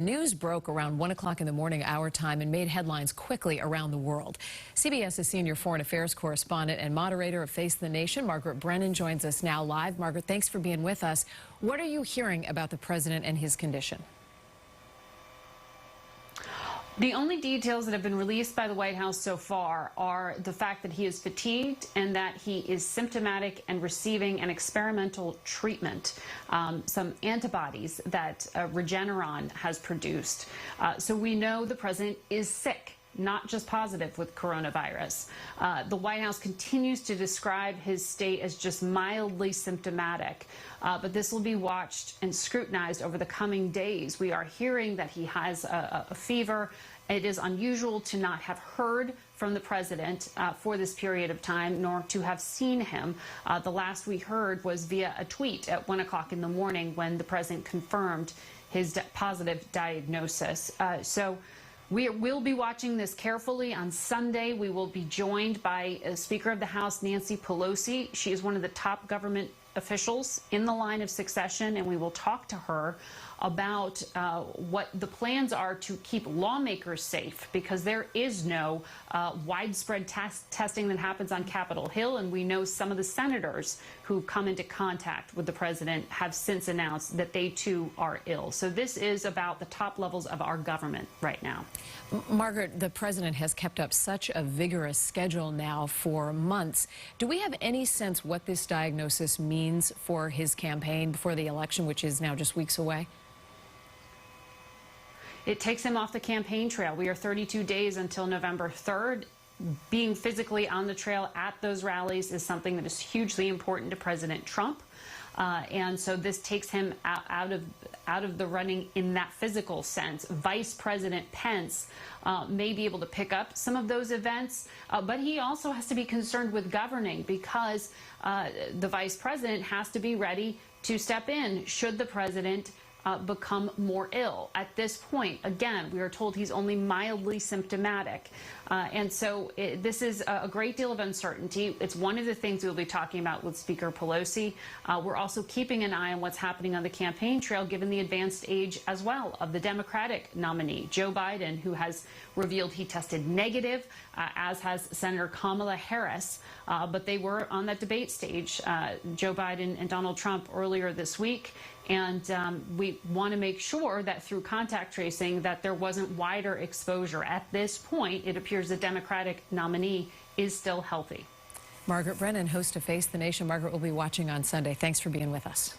News broke around 1 o'clock in the morning our time and made headlines quickly around the world. CBS's senior foreign affairs correspondent and moderator of Face the Nation, Margaret Brennan, joins us now live. Margaret, thanks for being with us. What are you hearing about the president and his condition? The only details that have been released by the White House so far are the fact that he is fatigued and that he is symptomatic and receiving an experimental treatment, some antibodies that Regeneron has produced. So we know the president is sick, not just positive with coronavirus. The White House continues to describe his state as just mildly symptomatic, but this will be watched and scrutinized over the coming days. We are hearing that he has a fever. It is unusual to not have heard from the president for this period of time, nor to have seen him. The last we heard was via a tweet at 1 o'clock in the morning when the president confirmed his positive diagnosis. So we will be watching this carefully. On Sunday, we will be joined by Speaker of the House, Nancy Pelosi. She is one of the top government officials in the line of succession, and we will talk to her about what the plans are to keep lawmakers safe, because there is no widespread testing that happens on Capitol Hill, and we know some of the senators who come into contact with the president have since announced that they too are ill. So this is about the top levels of our government right now. Margaret, the president has kept up such a vigorous schedule now for months. Do we have any sense what this diagnosis means for his campaign before the election, which is now just weeks away? It takes him off the campaign trail. We are 32 days until November 3rd. Being physically on the trail at those rallies is something that is hugely important to President Trump. And so this takes him out of the running in that physical sense. Vice President Pence may be able to pick up some of those events, but he also has to be concerned with governing, because the vice president has to be ready to step in should the president become more ill. At this point, again, we are told he's only mildly symptomatic. And so this is a great deal of uncertainty. It's one of the things we'll be talking about with Speaker Pelosi. We're also keeping an eye on what's happening on the campaign trail, given the advanced age as well of the Democratic nominee, Joe Biden, who has revealed he tested negative, as has Senator Kamala Harris. But they were on that debate stage, Joe Biden and Donald Trump, earlier this week. And we want to make sure that through contact tracing that there wasn't wider exposure. At this point, it appears the Democratic nominee is still healthy. Margaret Brennan, host of Face the Nation. Margaret will be watching on Sunday. Thanks for being with us.